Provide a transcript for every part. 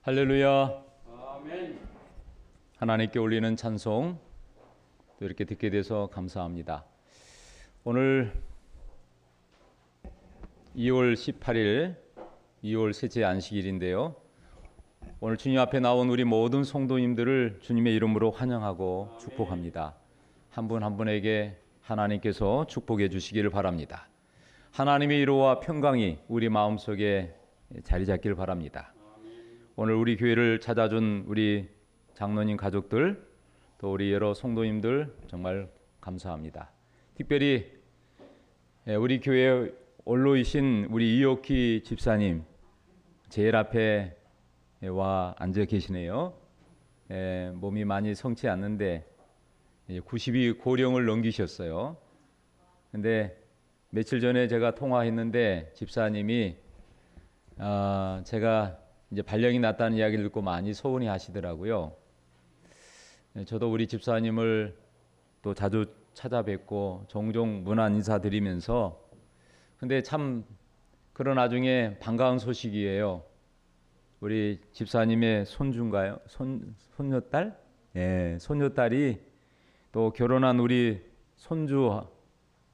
할렐루야. 아멘. 하나님께 올리는 찬송 또 이렇게 듣게 돼서 감사합니다. 오늘 2월 18일 2월 셋째 안식일인데요. 오늘 주님 앞에 나온 우리 모든 성도님들을 주님의 이름으로 환영하고 아멘. 축복합니다. 한 분 한 분에게 하나님께서 축복해 주시기를 바랍니다. 하나님의 위로와 평강이 우리 마음속에 자리 잡기를 바랍니다. 오늘 우리 교회를 찾아준 우리 장로님 가족들 또 우리 여러 성도님들 정말 감사합니다. 특별히 우리 교회 원로이신 우리 이옥희 집사님 제일 앞에 와 앉아 계시네요. 몸이 많이 성치 않는데 90이 고령을 넘기셨어요. 근데 며칠 전에 제가 통화했는데 집사님이 제가 이제 발령이 났다는 이야기를 듣고 많이 서운해 하시더라고요. 저도 우리 집사님을 또 자주 찾아뵙고 종종 문안 인사드리면서 근데 참 그런 나중에 반가운 소식이에요. 우리 집사님의 손주인가요? 손녀딸? 예, 손녀딸이 또 결혼한 우리 손주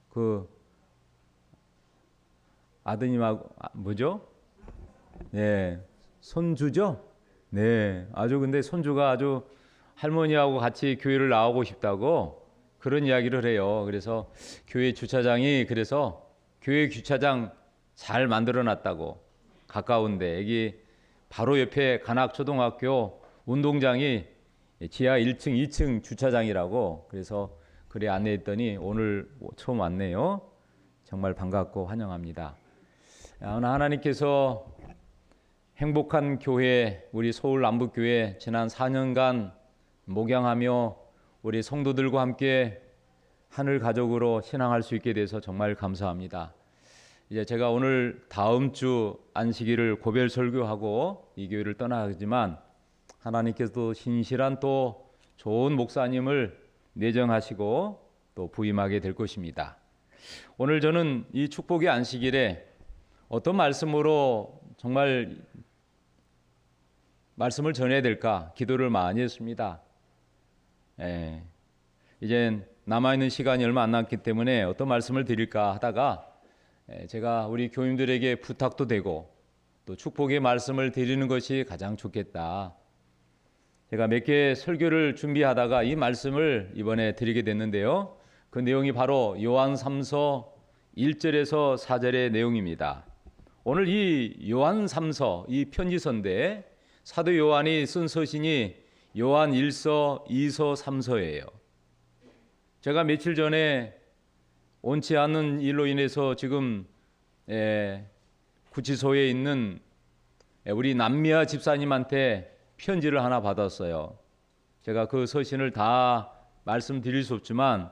그 아드님하고 뭐죠? 예. 손주죠? 네, 아주 근데 손주가 아주 할머니하고 같이 교회를 나오고 싶다고 그런 이야기를 해요. 그래서 교회 주차장이 그래서 교회 주차장 잘 만들어 놨다고 가까운데 여기 바로 옆에 간악초등학교 운동장이 지하 1층, 2층 주차장이라고 그래서 그래 안내했더니 오늘 처음 왔네요. 정말 반갑고 환영합니다. 하나님께서 행복한 교회, 우리 서울 남북교회 지난 4년간 목양하며 우리 성도들과 함께 하늘 가족으로 신앙할 수 있게 돼서 정말 감사합니다. 이제 제가 오늘 다음 주 안식일을 고별 설교하고 이 교회를 떠나지만 하나님께서도 신실한 또 좋은 목사님을 내정하시고 또 부임하게 될 것입니다. 오늘 저는 이 축복의 안식일에 어떤 말씀으로 정말 말씀을 전해야 될까 기도를 많이 했습니다. 이제 남아있는 시간이 얼마 안 남기 때문에 어떤 말씀을 드릴까 하다가 제가 우리 교인들에게 부탁도 되고 또 축복의 말씀을 드리는 것이 가장 좋겠다. 제가 몇 개 설교를 준비하다가 이 말씀을 이번에 드리게 됐는데요. 그 내용이 바로 요한 3서 1절에서 4절의 내용입니다. 오늘 이 요한 3서 이 편지서인데 사도 요한이 쓴 서신이 요한 1서, 2서, 3서예요. 제가 며칠 전에 원치 않는 일로 인해서 지금 구치소에 있는 우리 남미아 집사님한테 편지를 하나 받았어요. 제가 그 서신을 다 말씀드릴 수 없지만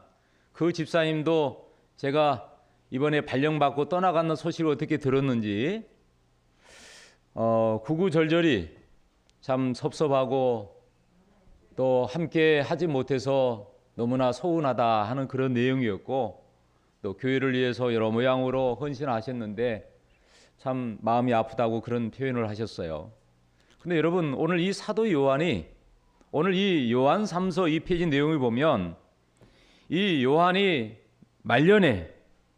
그 집사님도 제가 이번에 발령받고 떠나가는 소식을 어떻게 들었는지 구구절절히 참 섭섭하고 또 함께 하지 못해서 너무나 서운하다 하는 그런 내용이었고 또 교회를 위해서 여러 모양으로 헌신하셨는데 참 마음이 아프다고 그런 표현을 하셨어요. 근데 여러분 오늘 이 사도 요한이 오늘 이 요한 3서 2페이지 내용을 보면 이 요한이 말년에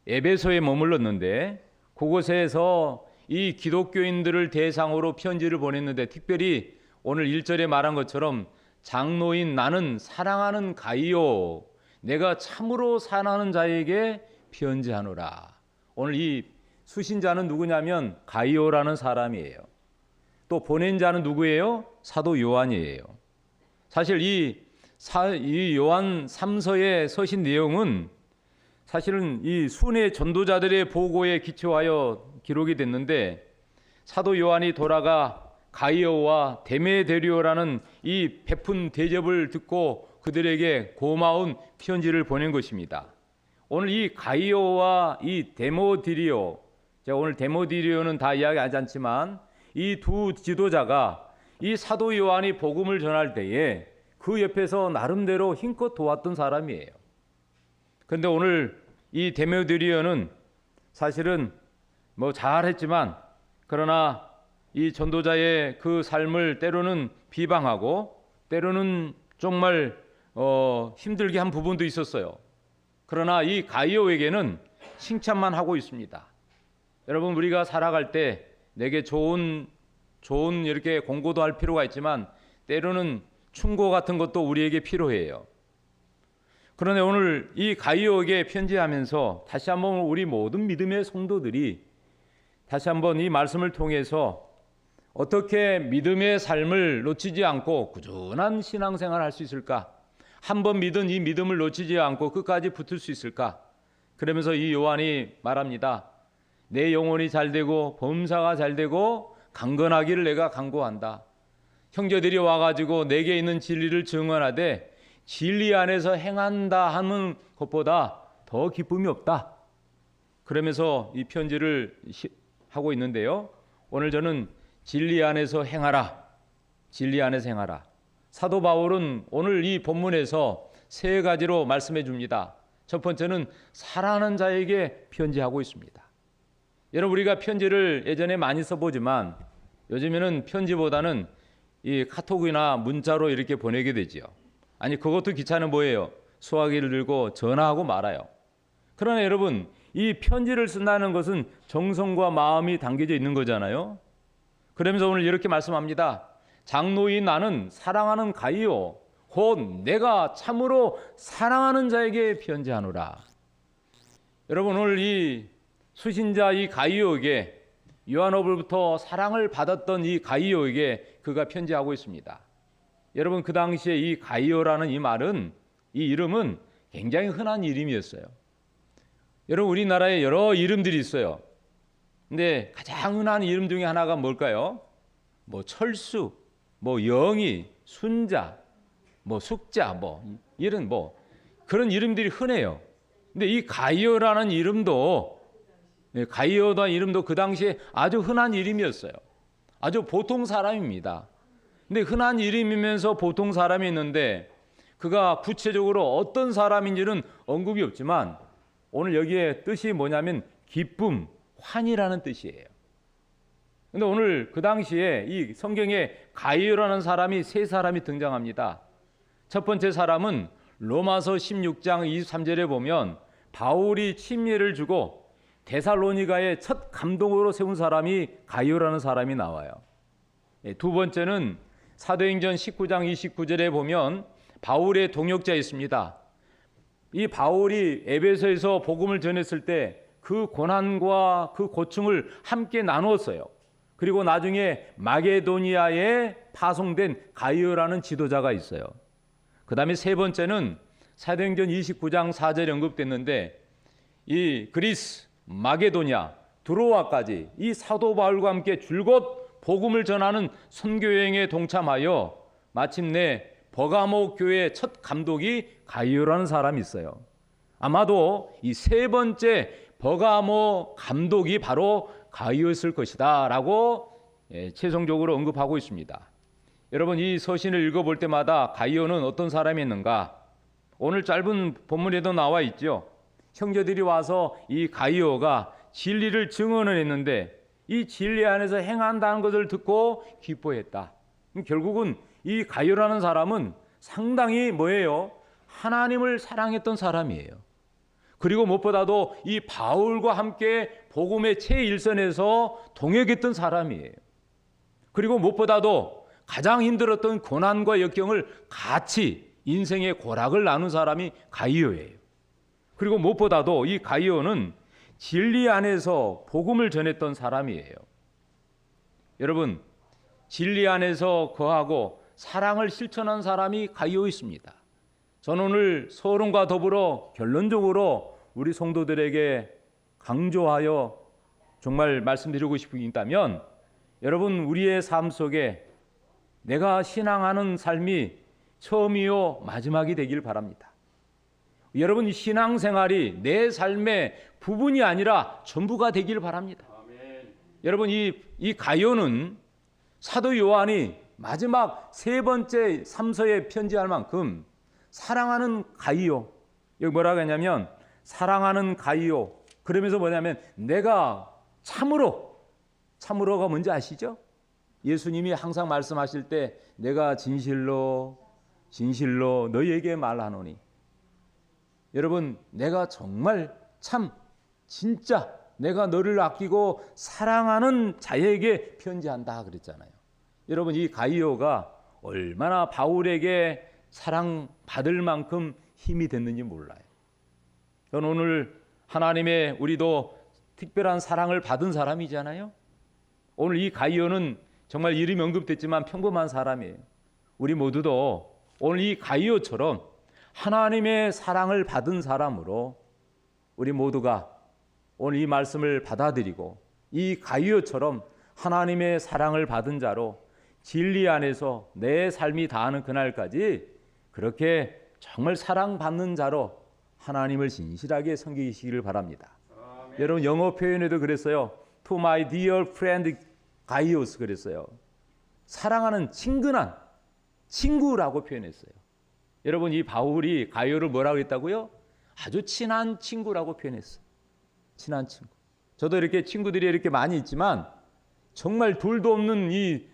에베소에 머물렀는데 그곳에서 이 기독교인들을 대상으로 편지를 보냈는데 특별히 오늘 1절에 말한 것처럼 장로인 나는 사랑하는 가이오 내가 참으로 사랑하는 자에게 편지하노라. 오늘 이 수신자는 누구냐면 가이오라는 사람이에요. 또 보낸 자는 누구예요? 사도 요한이에요. 사실 이 요한 3서의 서신 내용은 사실은 이 순회 전도자들의 보고에 기초하여 기록이 됐는데 사도 요한이 돌아가 가이오와 데메데리오라는 이 베푼 대접을 듣고 그들에게 고마운 편지를 보낸 것입니다. 오늘 이 가이오와 이 데모디리오, 제가 오늘 데모디리오는 다 이야기하지 않지만 이 두 지도자가 이 사도 요한이 복음을 전할 때에 그 옆에서 나름대로 힘껏 도왔던 사람이에요. 그런데 오늘 이 데모디리오는 사실은 뭐 잘했지만 그러나 이 전도자의 그 삶을 때로는 비방하고 때로는 정말 힘들게 한 부분도 있었어요. 그러나 이 가이오에게는 칭찬만 하고 있습니다. 여러분, 우리가 살아갈 때 내게 좋은 이렇게 공고도 할 필요가 있지만 때로는 충고 같은 것도 우리에게 필요해요. 그런데 오늘 이 가이오에게 편지하면서 다시 한번 우리 모든 믿음의 성도들이 다시 한번 이 말씀을 통해서 어떻게 믿음의 삶을 놓치지 않고 꾸준한 신앙생활을 할 수 있을까? 한번 믿은 이 믿음을 놓치지 않고 끝까지 붙을 수 있을까? 그러면서 이 요한이 말합니다. 내 영혼이 잘되고 범사가 잘되고 강건하기를 내가 간구한다. 형제들이 와가지고 내게 있는 진리를 증언하되 진리 안에서 행한다 하는 것보다 더 기쁨이 없다. 그러면서 이 편지를 하고 있는데요. 오늘 저는 진리 안에서 행하라. 진리 안에서 행하라. 사도 바울은 오늘 이 본문에서 세 가지로 말씀해 줍니다. 첫 번째는 사랑하는 자에게 편지하고 있습니다. 여러분, 우리가 편지를 예전에 많이 써보지만 요즘에는 편지보다는 이 카톡이나 문자로 이렇게 보내게 되지요. 아니, 그것도 귀찮은 뭐예요? 수화기를 들고 전화하고 말아요. 그러나 여러분, 이 편지를 쓴다는 것은 정성과 마음이 담겨져 있는 거잖아요. 그러면서 오늘 이렇게 말씀합니다. 장로인 나는 사랑하는 가이오 곧 내가 참으로 사랑하는 자에게 편지하노라. 여러분, 오늘 이 수신자 이 가이오에게 요한으로부터 사랑을 받았던 이 가이오에게 그가 편지하고 있습니다. 여러분, 그 당시에 이 가이오라는 이 말은, 이 이름은 굉장히 흔한 이름이었어요. 여러분, 우리나라에 여러 이름들이 있어요. 근데 가장 흔한 이름 중에 하나가 뭘까요? 뭐 철수, 뭐 영희, 순자, 뭐 숙자, 뭐 이런 뭐 그런 이름들이 흔해요. 근데 이 가이오라는 이름도 그 당시에 아주 흔한 이름이었어요. 아주 보통 사람입니다. 근데 흔한 이름이면서 보통 사람이 있는데 그가 구체적으로 어떤 사람인지는 언급이 없지만 오늘 여기에 뜻이 뭐냐면 기쁨, 환희라는 뜻이에요. 근데 오늘 그 당시에 이 성경에 가이오라는 사람이 세 사람이 등장합니다. 첫 번째 사람은 로마서 16장 23절에 보면 바울이 침례를 주고 데살로니가의 첫 감독으로 세운 사람이 가이오라는 사람이 나와요. 두 번째는 사도행전 19장 29절에 보면 바울의 동역자 있습니다. 이 바울이 에베소에서 복음을 전했을 때 그 고난과 그 고충을 함께 나누었어요. 그리고 나중에 마게도니아에 파송된 가이오라는 지도자가 있어요. 그 다음에 세 번째는 사도행전 29장 4절에 언급됐는데 이 그리스, 마게도냐, 드로아까지 이 사도 바울과 함께 줄곧 복음을 전하는 선교여행에 동참하여 마침내 버가모 교회의 첫 감독이 가이오라는 사람이 있어요. 아마도 이 세 번째 버가모 감독이 바로 가이오였을 것이다 라고 최종적으로 언급하고 있습니다. 여러분, 이 서신을 읽어볼 때마다 가이오는 어떤 사람이었는가? 오늘 짧은 본문에도 나와 있죠. 형제들이 와서 이 가이오가 진리를 증언을 했는데 이 진리 안에서 행한다는 것을 듣고 기뻐했다. 결국은 이 가이오라는 사람은 상당히 뭐예요? 하나님을 사랑했던 사람이에요. 그리고 무엇보다도 이 바울과 함께 복음의 최일선에서 동역했던 사람이에요. 그리고 무엇보다도 가장 힘들었던 고난과 역경을 같이 인생의 고락을 나눈 사람이 가이오예요. 그리고 무엇보다도 이 가이오는 진리 안에서 복음을 전했던 사람이에요. 여러분, 진리 안에서 거하고 사랑을 실천한 사람이 가이오 있습니다. 저는 오늘 서론과 더불어 결론적으로 우리 성도들에게 강조하여 정말 말씀드리고 싶은 게 있다면 여러분, 우리의 삶 속에 내가 신앙하는 삶이 처음이요 마지막이 되길 바랍니다. 여러분, 이 신앙생활이 내 삶의 부분이 아니라 전부가 되길 바랍니다. 아멘. 여러분, 이 가이오는 사도 요한이 마지막 세 번째 3서에 편지할 만큼 사랑하는 가이오, 여기 뭐라고 했냐면 사랑하는 가이오, 그러면서 뭐냐면 내가 참으로가 뭔지 아시죠? 예수님이 항상 말씀하실 때 내가 진실로 너희에게 말하노니, 여러분 내가 정말 참 진짜 내가 너를 아끼고 사랑하는 자에게 편지한다 그랬잖아요. 여러분 이 가이오가 얼마나 바울에게 사랑받을 만큼 힘이 됐는지 몰라요. 저는 오늘 하나님의 우리도 특별한 사랑을 받은 사람이잖아요. 오늘 이 가이오는 정말 이름이 언급됐지만 평범한 사람이에요. 우리 모두도 오늘 이 가이오처럼 하나님의 사랑을 받은 사람으로 우리 모두가 오늘 이 말씀을 받아들이고 이 가이오처럼 하나님의 사랑을 받은 자로 진리 안에서 내 삶이 다하는 그날까지 그렇게 정말 사랑받는 자로 하나님을 진실하게 섬기시기를 바랍니다. 여러분 영어 표현에도 그랬어요. To my dear friend 가이오스 그랬어요. 사랑하는 친근한 친구라고 표현했어요. 여러분 이 바울이 가이오를 뭐라고 했다고요? 아주 친한 친구라고 표현했어요. 친한 친구. 저도 이렇게 친구들이 이렇게 많이 있지만 정말 둘도 없는 이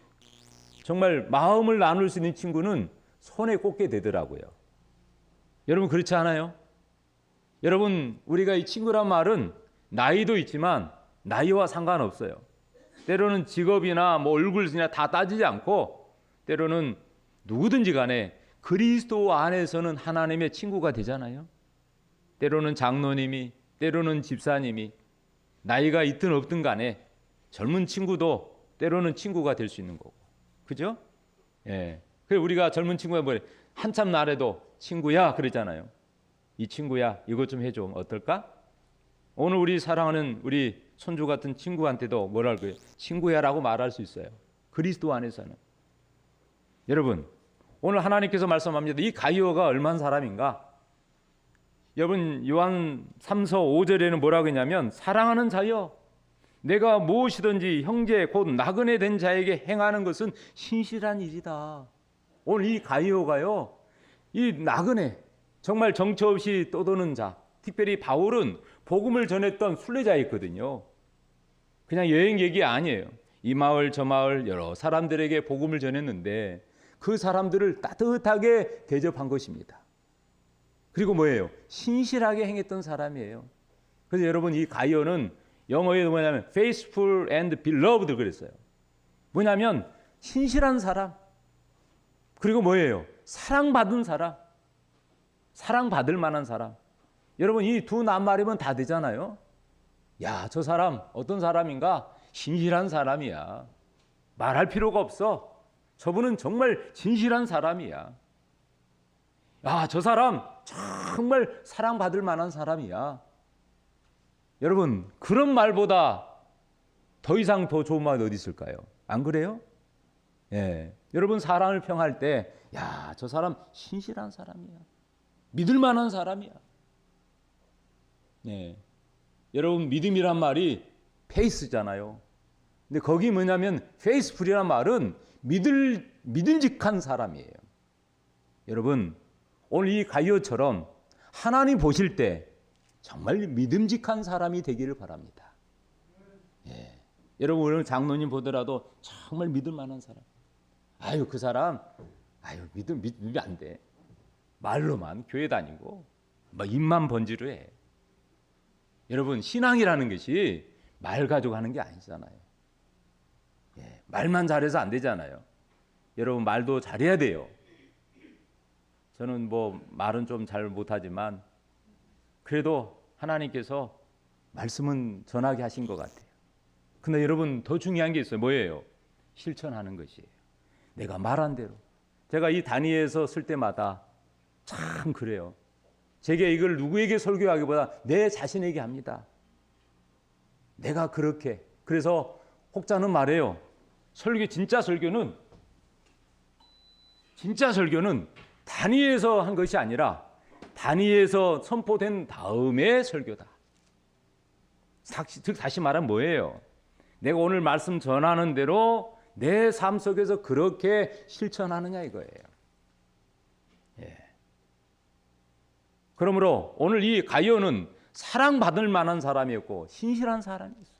정말 마음을 나눌 수 있는 친구는 손에 꼽게 되더라고요. 여러분 그렇지 않아요? 여러분 우리가 이 친구란 말은 나이도 있지만 나이와 상관없어요. 때로는 직업이나 뭐 얼굴이나 다 따지지 않고 때로는 누구든지 간에 그리스도 안에서는 하나님의 친구가 되잖아요. 때로는 장로님이, 때로는 집사님이, 나이가 있든 없든 간에 젊은 친구도 때로는 친구가 될 수 있는 거고, 그죠? 예. 그래서 우리가 젊은 친구가 뭐래? 한참 나래도 친구야 그러잖아요. 이 친구야 이것 좀 해줘 어떨까? 오늘 우리 사랑하는 우리 손주 같은 친구한테도 뭐랄까요? 친구야라고 말할 수 있어요. 그리스도 안에서는. 여러분 오늘 하나님께서 말씀합니다. 이 가이오가 얼마나 사람인가? 여러분 요한 3서 5절에는 뭐라고 했냐면 사랑하는 자여 내가 무엇이든지 형제 곧 나그네 된 자에게 행하는 것은 신실한 일이다. 오늘 이 가이오가요 이 나그네 정말 정처 없이 떠도는 자, 특별히 바울은 복음을 전했던 순례자였거든요. 그냥 여행 얘기 아니에요. 이 마을 저 마을 여러 사람들에게 복음을 전했는데 그 사람들을 따뜻하게 대접한 것입니다. 그리고 뭐예요? 신실하게 행했던 사람이에요. 그래서 여러분 이 가이오는 영어에 뭐냐면 faithful and beloved 그랬어요. 뭐냐면 신실한 사람, 그리고 뭐예요? 사랑받은 사람, 사랑받을 만한 사람. 여러분 이 두 낱말이면 다 되잖아요. 야, 저 사람 어떤 사람인가? 신실한 사람이야. 말할 필요가 없어. 저분은 정말 진실한 사람이야. 야, 저 사람 정말 사랑받을 만한 사람이야. 여러분 그런 말보다 더 이상 더 좋은 말이 어디 있을까요? 안 그래요? 예. 여러분 사람을 평할 때 야, 저 사람 신실한 사람이야. 믿을 만한 사람이야. 예. 여러분 믿음이란 말이 페이스잖아요. 근데 거기 뭐냐면 페이스풀이란 말은 믿음직한 사람이에요. 여러분 오늘 이 가이오처럼 하나님 보실 때 정말 믿음직한 사람이 되기를 바랍니다. 예. 여러분 오늘 장로님 보더라도 정말 믿을 만한 사람. 아유 그 사람 믿으면 안 돼. 말로만 교회 다니고 막 입만 번지르 해. 여러분 신앙이라는 것이 말 가지고 하는 게 아니잖아요. 예. 말만 잘해서 안 되잖아요. 여러분 말도 잘해야 돼요. 저는 뭐 말은 좀 잘 못하지만 그래도 하나님께서 말씀은 전하게 하신 것 같아요. 근데 여러분 더 중요한 게 있어요. 뭐예요? 실천하는 것이에요. 내가 말한 대로. 제가 이 단위에서 쓸 때마다 참 그래요. 제게 이걸 누구에게 설교하기보다 내 자신에게 합니다. 내가 그렇게. 그래서 혹자는 말해요. 진짜 설교는 단위에서 한 것이 아니라 단위에서 선포된 다음에 설교다. 즉 다시 말하면 뭐예요? 내가 오늘 말씀 전하는 대로 내 삶 속에서 그렇게 실천하느냐 이거예요. 예. 그러므로 오늘 이 가이오는 사랑받을 만한 사람이었고 신실한 사람이었어요.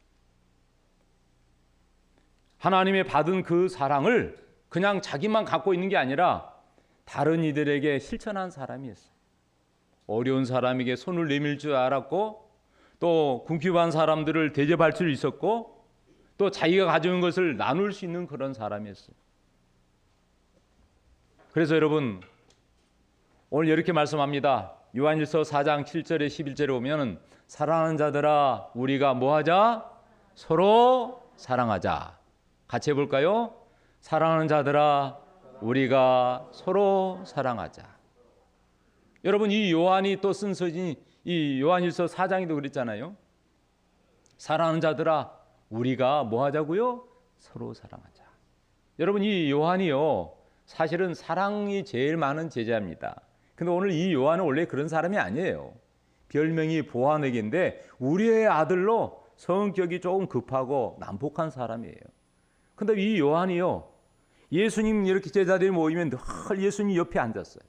하나님의 받은 그 사랑을 그냥 자기만 갖고 있는 게 아니라 다른 이들에게 실천한 사람이었어요. 어려운 사람에게 손을 내밀 줄 알았고, 또 궁핍한 사람들을 대접할 수 있었고, 또 자기가 가져온 것을 나눌 수 있는 그런 사람이었어요. 그래서 여러분, 오늘 이렇게 말씀합니다. 요한일서 4장 7절에 11절에 보면 사랑하는 자들아 우리가 뭐하자? 서로 사랑하자. 같이 해볼까요? 사랑하는 자들아 우리가 서로 사랑하자. 여러분, 이 요한이 또 쓴 서신 이 요한일서 4장에도 그랬잖아요. 사랑하는 자들아 우리가 뭐하자고요? 서로 사랑하자. 여러분, 이 요한이요 사실은 사랑이 제일 많은 제자입니다. 근데 오늘 이 요한은 원래 그런 사람이 아니에요. 별명이 보아내기인데 우리의 아들로 성격이 조금 급하고 난폭한 사람이에요. 근데 이 요한이요 예수님 이렇게 제자들이 모이면 늘 예수님 옆에 앉았어요.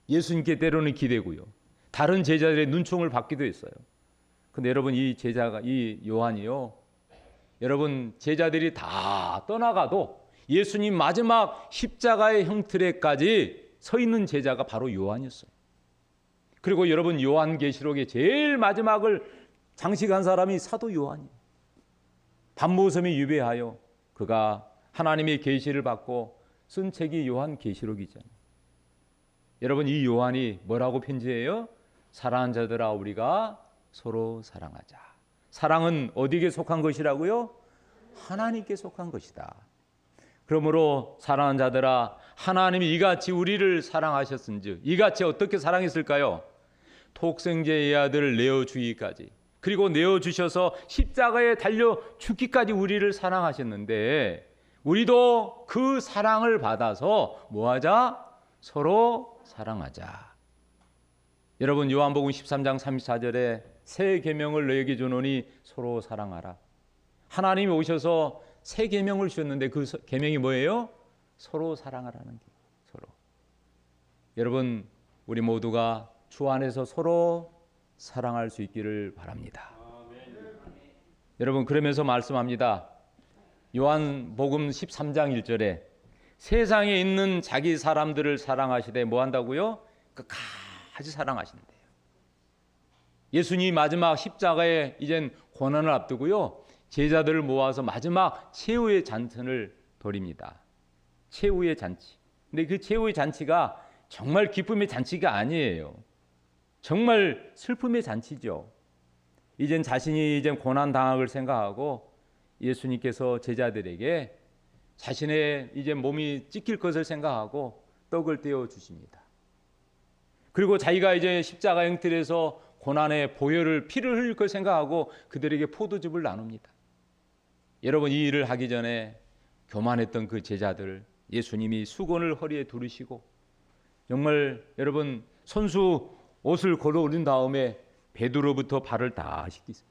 예수님께 때로는 기대고요. 다른 제자들의 눈총을 받기도 했어요. 근데 여러분, 이 제자가 이 요한이요 여러분, 제자들이 다 떠나가도 예수님 마지막 십자가의 형틀에까지 서 있는 제자가 바로 요한이었어요. 그리고 여러분, 요한계시록의 제일 마지막을 장식한 사람이 사도 요한이에요. 밤모섬에 유배하여 그가 하나님의 계시를 받고 쓴 책이 요한계시록이잖아요. 여러분, 이 요한이 뭐라고 편지해요? 사랑하는 자들아 우리가 서로 사랑하자. 사랑은 어디에 속한 것이라고요? 하나님께 속한 것이다. 그러므로 사랑하는 자들아 하나님이 이같이 우리를 사랑하셨은즉, 이같이 어떻게 사랑했을까요? 독생자의 아들을 내어주기까지, 그리고 내어주셔서 십자가에 달려 죽기까지 우리를 사랑하셨는데 우리도 그 사랑을 받아서 뭐하자? 서로 사랑하자. 여러분, 요한복음 13장 34절에 새 계명을 너에게 주노니 서로 사랑하라. 하나님이 오셔서 새 계명을 주셨는데 그 계명이 뭐예요? 서로 사랑하라는 게. 서로. 여러분, 우리 모두가 주 안에서 서로 사랑할 수 있기를 바랍니다. 아멘. 여러분, 그러면서 말씀합니다. 요한복음 13장 1절에 세상에 있는 자기 사람들을 사랑하시되 뭐 한다고요? 끝까지 사랑하신대요. 예수님이 마지막 십자가에 이젠 고난을 앞두고요 제자들을 모아서 마지막 최후의 잔치를 벌입니다. 최후의 잔치. 근데 그 최후의 잔치가 정말 기쁨의 잔치가 아니에요. 정말 슬픔의 잔치죠. 이젠 자신이 고난 당할 생각하고 예수님께서 제자들에게 자신의 이제 몸이 찢길 것을 생각하고 떡을 떼어 주십니다. 그리고 자기가 이제 십자가 형틀에서 고난의 보혈을 피를 흘릴 걸 생각하고 그들에게 포도즙을 나눕니다. 여러분, 이 일을 하기 전에 교만했던 그 제자들 예수님이 수건을 허리에 두르시고 정말 여러분 손수 옷을 걸어 올린 다음에 베드로부터 발을 다 씻기세요.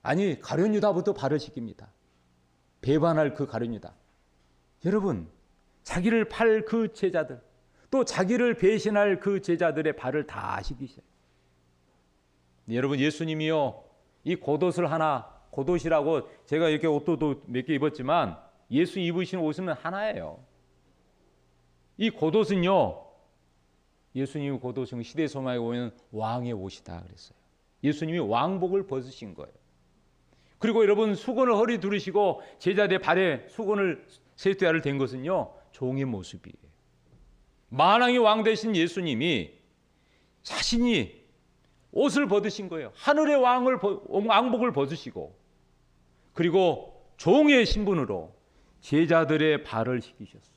아니, 가룟 유다부터 발을 씻깁니다. 배반할 그 가룟 유다. 여러분, 자기를 팔 그 제자들, 또 자기를 배신할 그 제자들의 발을 다 씻기셔요. 여러분, 예수님이요 이 겉옷을 하나, 겉옷이라고 제가 이렇게 옷도 몇 개 입었지만 예수 입으신 옷은 하나예요. 이 겉옷은요 예수님이 겉옷은 시대 소망에 오면 왕의 옷이다 그랬어요. 예수님이 왕복을 벗으신 거예요. 그리고 여러분, 수건을 허리 두르시고 제자들의 발에 수건을 세트야를 댄 것은요 종의 모습이에요. 만왕의 왕 되신 예수님이 자신이 옷을 벗으신 거예요. 하늘의 왕복을 벗으시고 그리고 종의 신분으로 제자들의 발을 씻기셨어요.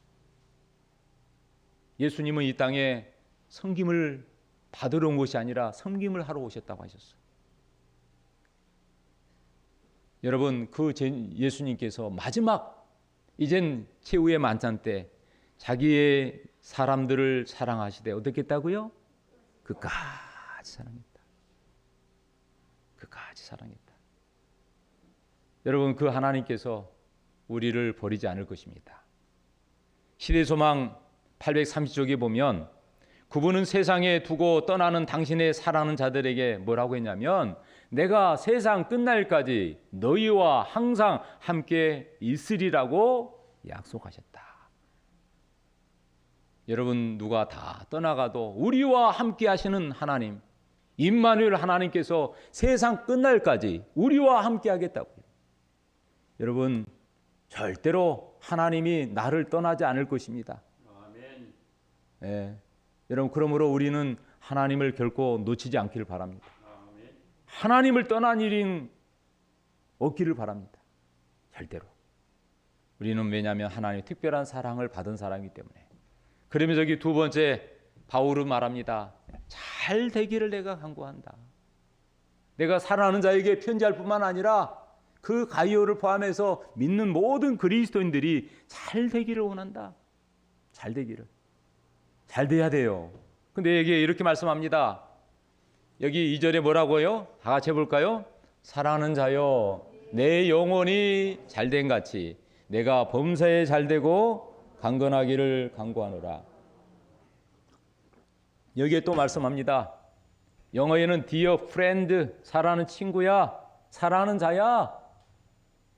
예수님은 이 땅에 섬김을 받으러 온 것이 아니라 섬김을 하러 오셨다고 하셨어요. 여러분, 그 예수님께서 마지막 이젠 최후의 만찬 때 자기의 사람들을 사랑하시되 어떻게 했다고요? 끝까지 사랑했다. 끝까지 사랑했다. 여러분, 그 하나님께서 우리를 버리지 않을 것입니다. 시대소망 830쪽에 보면 그분은 세상에 두고 떠나는 당신의 사랑하는 자들에게 뭐라고 했냐면 내가 세상 끝날까지 너희와 항상 함께 있으리라고 약속하셨다. 여러분, 누가 다 떠나가도 우리와 함께 하시는 하나님, 임마누엘 하나님께서 세상 끝날까지 우리와 함께 하겠다고요. 여러분, 절대로 하나님이 나를 떠나지 않을 것입니다. 아멘. 예. 여러분, 그러므로 우리는 하나님을 결코 놓치지 않기를 바랍니다. 아멘. 하나님을 떠난 일은 없기를 바랍니다. 절대로. 우리는 왜냐하면 하나님의 특별한 사랑을 받은 사람이기 때문에. 그러면서 여기 두 번째 바울은 말합니다. 잘 되기를 내가 간구한다. 내가 사랑하는 자에게 편지할 뿐만 아니라 그 가이오를 포함해서 믿는 모든 그리스도인들이 잘 되기를 원한다. 잘 되기를. 잘 돼야 돼요. 근데 여기에 이렇게 말씀합니다. 여기 2절에 뭐라고요? 다 같이 해볼까요? 사랑하는 자여 내 영혼이 잘된 같이 내가 범사에 잘되고 강건하기를 간구하노라. 여기에 또 말씀합니다. 영어에는 Dear friend, 사랑하는 친구야, 사랑하는 자야.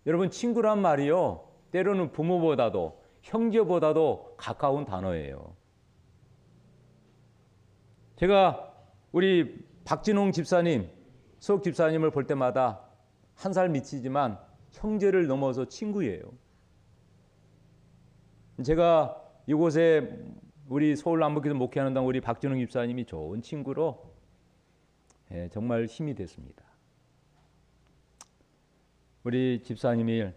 여러분, 친구란 말이요, 때로는 부모보다도 형제보다도 가까운 단어예요. 제가 우리 박진홍 집사님, 수옥 집사님을 볼 때마다 한 살 밑이지만 형제를 넘어서 친구예요. 제가 이곳에 우리 서울 남북에서 목회하는 당 우리 박진홍 집사님이 좋은 친구로 정말 힘이 됐습니다. 우리 집사님이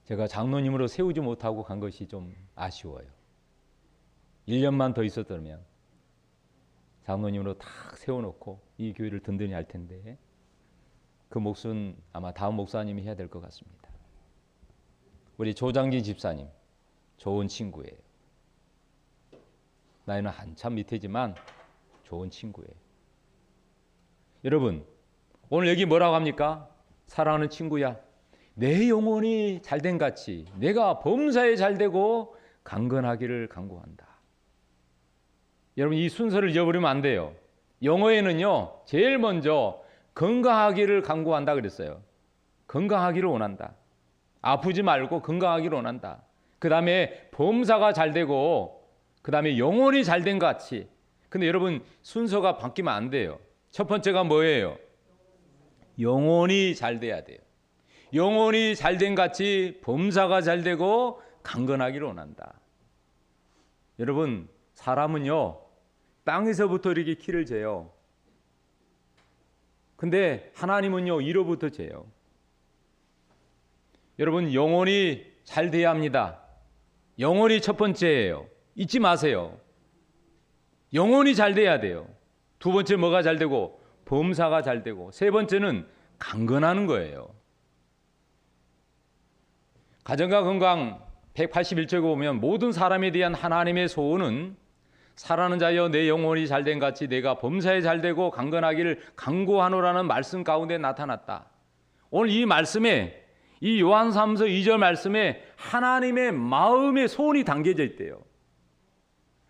제가 장로님으로 세우지 못하고 간 것이 좀 아쉬워요. 1년만 더 있었다면 장로님으로 딱 세워놓고 이 교회를 든든히 할 텐데 그 몫은 아마 다음 목사님이 해야 될 것 같습니다. 우리 조장진 집사님 좋은 친구예요. 나이는 한참 밑이지만 좋은 친구예요. 여러분, 오늘 여기 뭐라고 합니까? 사랑하는 친구야, 내 영혼이 잘된 같이 내가 범사에 잘되고 강건하기를 간구한다. 여러분, 이 순서를 잊어버리면 안 돼요. 영어에는요, 제일 먼저 건강하기를 간구한다 그랬어요. 건강하기를 원한다. 아프지 말고 건강하기를 원한다. 그 다음에 범사가 잘되고 그 다음에 영혼이 잘된 같이. 근데 여러분, 순서가 바뀌면 안 돼요. 첫 번째가 뭐예요? 영혼이 잘돼야 돼요. 영혼이 잘된 같이 범사가 잘되고 강건하기를 원한다. 여러분, 사람은요, 땅에서부터 이렇게 키를 재요. 근데 하나님은요, 위로부터 재요. 여러분, 영혼이 잘 돼야 합니다. 영혼이 첫 번째예요. 잊지 마세요. 영혼이 잘 돼야 돼요. 두 번째 뭐가 잘 되고? 범사가 잘 되고. 세 번째는 강건하는 거예요. 가정과 건강 181쪽에 보면 모든 사람에 대한 하나님의 소원은 사랑하는 자여 내 영혼이 잘된 같이 내가 범사에 잘되고 강건하기를 간구하노라는 말씀 가운데 나타났다. 오늘 이 말씀에, 이 요한삼서 2절 말씀에 하나님의 마음의 소원이 담겨져 있대요.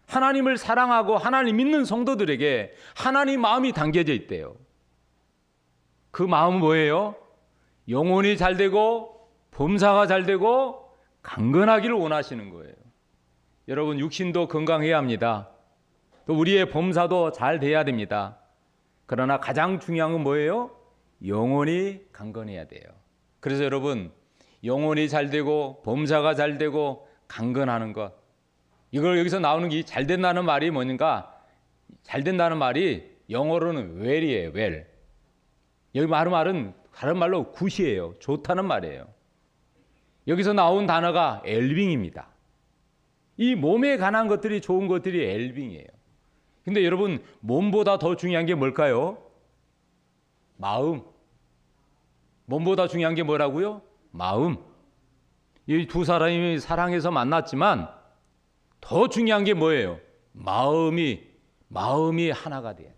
하나님을 사랑하고 하나님 믿는 성도들에게 하나님 마음이 담겨져 있대요. 그 마음은 뭐예요? 영혼이 잘되고 범사가 잘되고 강건하기를 원하시는 거예요. 여러분, 육신도 건강해야 합니다. 또 우리의 범사도 잘 돼야 됩니다. 그러나 가장 중요한 건 뭐예요? 영혼이 강건해야 돼요. 그래서 여러분, 영혼이 잘 되고 범사가 잘 되고 강건하는 것, 이걸 여기서 나오는 게 잘 된다는 말이 뭔가, 잘 된다는 말이 영어로는 well이에요. well. 여기 말은 다른 말로 굿이에요. 좋다는 말이에요. 여기서 나온 단어가 엘빙입니다. 이 몸에 관한 것들이 좋은 것들이 엘빙이에요. 근데 여러분, 몸보다 더 중요한 게 뭘까요? 마음. 몸보다 중요한 게 뭐라고요? 마음. 이 두 사람이 사랑해서 만났지만 더 중요한 게 뭐예요? 마음이 하나가 돼야 돼.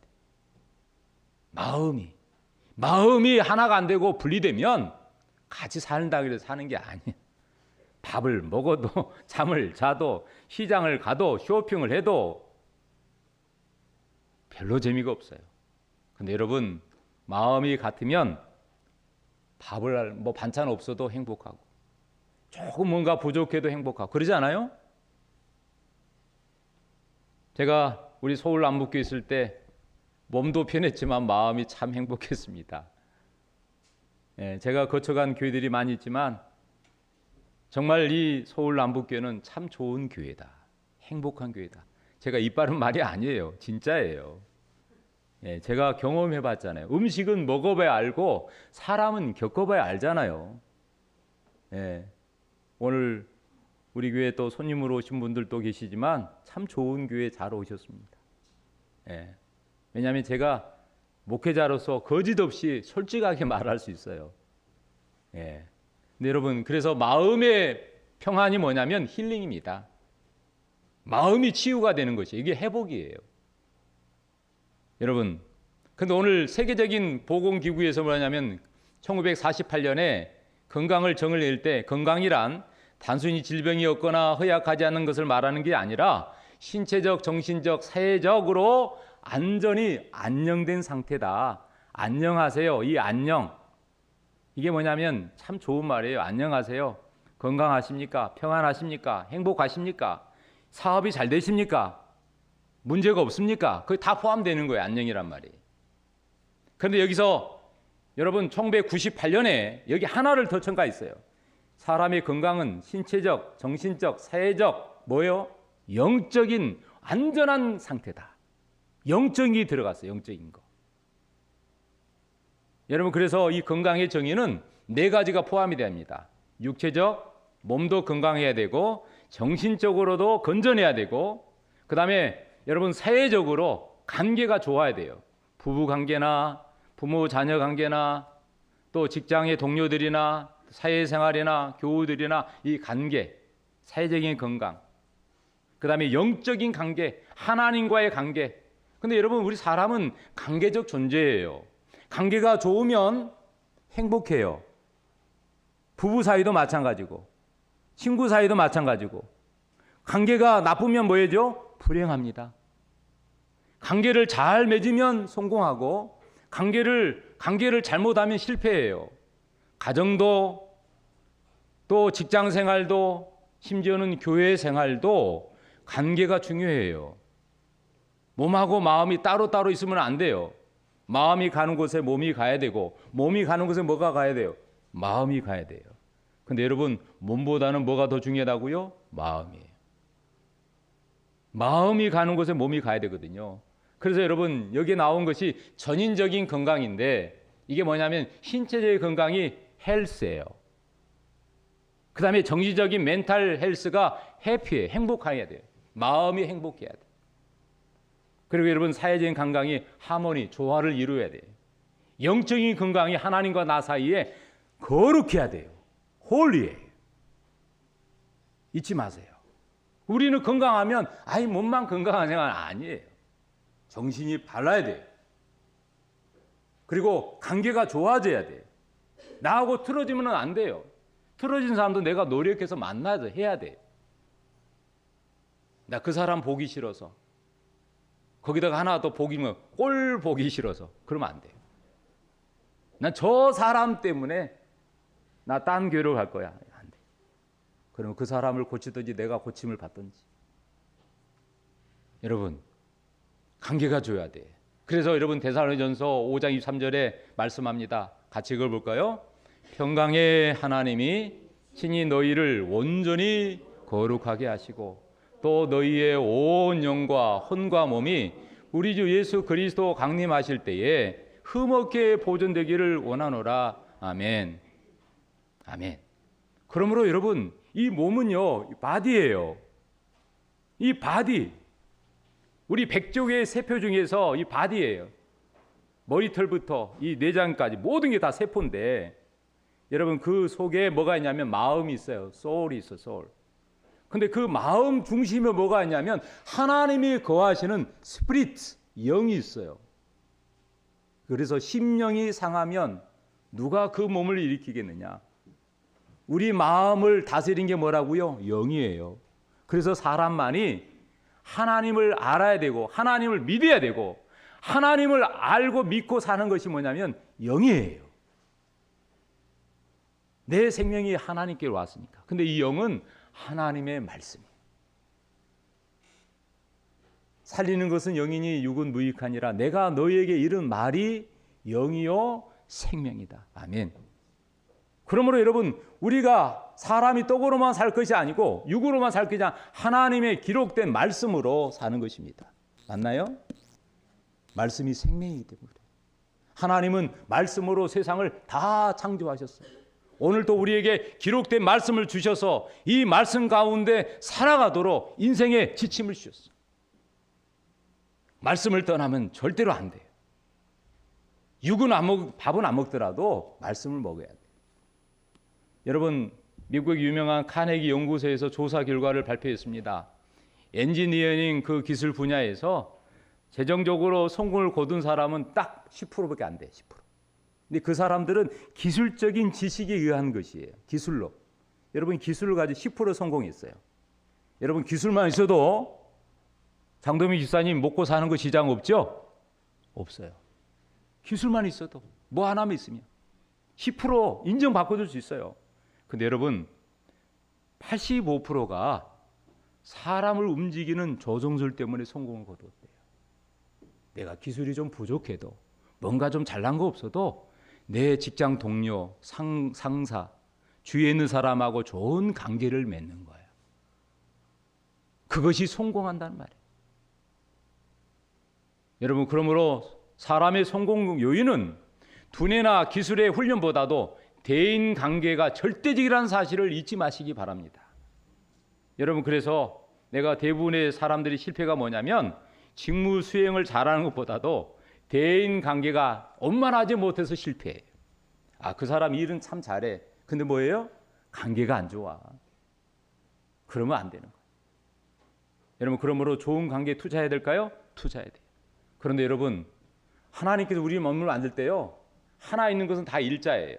마음이 하나가 안 되고 분리되면 같이 산다 그래서 사는 게 아니에요. 밥을 먹어도 잠을 자도 시장을 가도 쇼핑을 해도 별로 재미가 없어요. 근데 여러분, 마음이 같으면 밥을 뭐 반찬 없어도 행복하고 조금 뭔가 부족해도 행복하고 그러지 않아요? 제가 우리 서울 남북교 있을 때 몸도 편했지만 마음이 참 행복했습니다. 제가 거쳐간 교회들이 많이 있지만 정말 이 서울 남북교회는 참 좋은 교회다. 행복한 교회다. 제가 입 바른 말이 아니에요. 진짜예요. 제가 경험해 봤잖아요. 음식은 먹어봐야 알고 사람은 겪어봐야 알잖아요. 오늘 우리 교회 또 손님으로 오신 분들도 계시지만 참 좋은 교회 잘 오셨습니다. 왜냐하면 제가 목회자로서 거짓 없이 솔직하게 말할 수 있어요. 근데 여러분, 그래서 마음의 평안이 뭐냐면 힐링입니다. 마음이 치유가 되는 것이에요. 이게 회복이에요. 여러분, 근데 오늘 세계적인 보건기구에서 뭐냐면 1948년에 건강을 정을 낼 때 건강이란 단순히 질병이 없거나 허약하지 않은 것을 말하는 게 아니라 신체적, 정신적, 사회적으로 안전이 안녕된 상태다. 안녕하세요. 이 안녕. 이게 뭐냐면 참 좋은 말이에요. 안녕하세요. 건강하십니까? 평안하십니까? 행복하십니까? 사업이 잘 되십니까? 문제가 없습니까? 그게 다 포함되는 거예요. 안녕이란 말이. 그런데 여기서 여러분 1998년에 여기 하나를 더 첨가해 있어요. 사람의 건강은 신체적, 정신적, 사회적 뭐예요? 영적인 안전한 상태다. 영적이 들어갔어요. 영적인 거. 여러분, 그래서 이 건강의 정의는 네 가지가 포함이 됩니다. 육체적, 몸도 건강해야 되고 정신적으로도 건전해야 되고 그 다음에 여러분 사회적으로 관계가 좋아야 돼요. 부부 관계나 부모 자녀 관계나 또 직장의 동료들이나 사회생활이나 교우들이나 이 관계, 사회적인 건강, 그 다음에 영적인 관계, 하나님과의 관계. 근데 여러분, 우리 사람은 관계적 존재예요. 관계가 좋으면 행복해요. 부부 사이도 마찬가지고 친구 사이도 마찬가지고 관계가 나쁘면 뭐예요? 불행합니다. 관계를 잘 맺으면 성공하고 관계를 잘못하면 실패해요. 가정도 또 직장 생활도 심지어는 교회 생활도 관계가 중요해요. 몸하고 마음이 따로따로 있으면 안 돼요. 마음이 가는 곳에 몸이 가야 되고 몸이 가는 곳에 뭐가 가야 돼요? 마음이 가야 돼요. 근데 여러분, 몸보다는 뭐가 더 중요하다고요? 마음이에요. 마음이 가는 곳에 몸이 가야 되거든요. 그래서 여러분, 여기에 나온 것이 전인적인 건강인데 이게 뭐냐면 신체적인 건강이 헬스예요. 그 다음에 정신적인 멘탈 헬스가 해피해요. 행복해야 돼요. 마음이 행복해야 돼요. 그리고 여러분, 사회적인 건강이 하모니, 조화를 이루어야 돼요. 영적인 건강이 하나님과 나 사이에 거룩해야 돼요. 홀리해요. 잊지 마세요. 우리는 건강하면 몸만 건강한 생활 아니에요. 정신이 밝아야 돼요. 그리고 관계가 좋아져야 돼요. 나하고 틀어지면 안 돼요. 틀어진 사람도 내가 노력해서 만나야 해야 돼요. 나 그 사람 보기 싫어서 거기다가 하나 더 보기면 꼴 보기 싫어서 그러면 안 돼요. 난 저 사람 때문에 나 딴 교회로 갈 거야. 안 돼. 그러면 그 사람을 고치든지 내가 고침을 받든지. 여러분, 관계가 줘야 돼. 그래서 여러분 데살로니가전서 5장 23절에 말씀합니다. 같이 읽어볼까요? 평강의 하나님이 친히 너희를 온전히 거룩하게 하시고 또 너희의 온 영과 혼과 몸이 우리 주 예수 그리스도 강림하실 때에 흠없게 보존되기를 원하노라. 아멘. 아멘. 그러므로 여러분, 이 몸은요, 바디예요. 이 바디, 우리 백족의 세포 중에서 이 바디예요. 머리털부터 이 내장까지 모든 게 다 세포인데 여러분, 그 속에 뭐가 있냐면 마음이 있어요. 소울이 있어, 소울. 근데 그 마음 중심에 뭐가 있냐면 하나님이 거하시는 스피리트, 영이 있어요. 그래서 심령이 상하면 누가 그 몸을 일으키겠느냐? 우리 마음을 다스리는 게 뭐라고요? 영이에요. 그래서 사람만이 하나님을 알아야 되고 하나님을 믿어야 되고 하나님을 알고 믿고 사는 것이 뭐냐면 영이에요. 내 생명이 하나님께로 왔으니까. 근데 이 영은 하나님의 말씀이에요. 살리는 것은 영이니 육은 무익하니라. 내가 너희에게 이른 말이 영이요 생명이다. 아멘. 그러므로 여러분, 우리가 사람이 떡으로만 살 것이 아니고 육으로만 살 것이 아니라 하나님의 기록된 말씀으로 사는 것입니다. 맞나요? 말씀이 생명이기 때문에. 하나님은 말씀으로 세상을 다 창조하셨어요. 오늘도 우리에게 기록된 말씀을 주셔서 이 말씀 가운데 살아가도록 인생의 지침을 주셨어요. 말씀을 떠나면 절대로 안 돼요. 밥은 안 먹더라도 말씀을 먹어야 돼요. 여러분, 미국의 유명한 카네기 연구소에서 조사 결과를 발표했습니다. 엔지니어링 그 기술 분야에서 재정적으로 성공을 거둔 사람은 딱 10%밖에 안 돼. 10%. 근데 그 사람들은 기술적인 지식에 의한 것이에요. 기술로. 여러분, 기술을 가지고 10% 성공했어요. 여러분, 기술만 있어도 장도민 집사님 먹고 사는 거 지장 없죠? 없어요. 기술만 있어도 뭐 하나만 있으면 10% 인정받고 줄 수 있어요. 근데 여러분, 85%가 사람을 움직이는 조종술 때문에 성공을 거두었대요. 내가 기술이 좀 부족해도 뭔가 좀 잘난 거 없어도 내 직장 동료, 상사, 주위에 있는 사람하고 좋은 관계를 맺는 거예요. 그것이 성공한다는 말이에요. 여러분, 그러므로 사람의 성공 요인은 두뇌나 기술의 훈련보다도 대인 관계가 절대적이라는 사실을 잊지 마시기 바랍니다. 여러분, 그래서 내가 대부분의 사람들이 실패가 뭐냐면 직무 수행을 잘하는 것보다도 대인 관계가 원만하지 못해서 실패해요. 그 사람 일은 참 잘해. 근데 뭐예요? 관계가 안 좋아. 그러면 안 되는 거예요. 여러분, 그러므로 좋은 관계에 투자해야 될까요? 투자해야 돼요. 그런데 여러분, 하나님께서 우리 몸을 만들 때요, 하나 있는 것은 다 일자예요.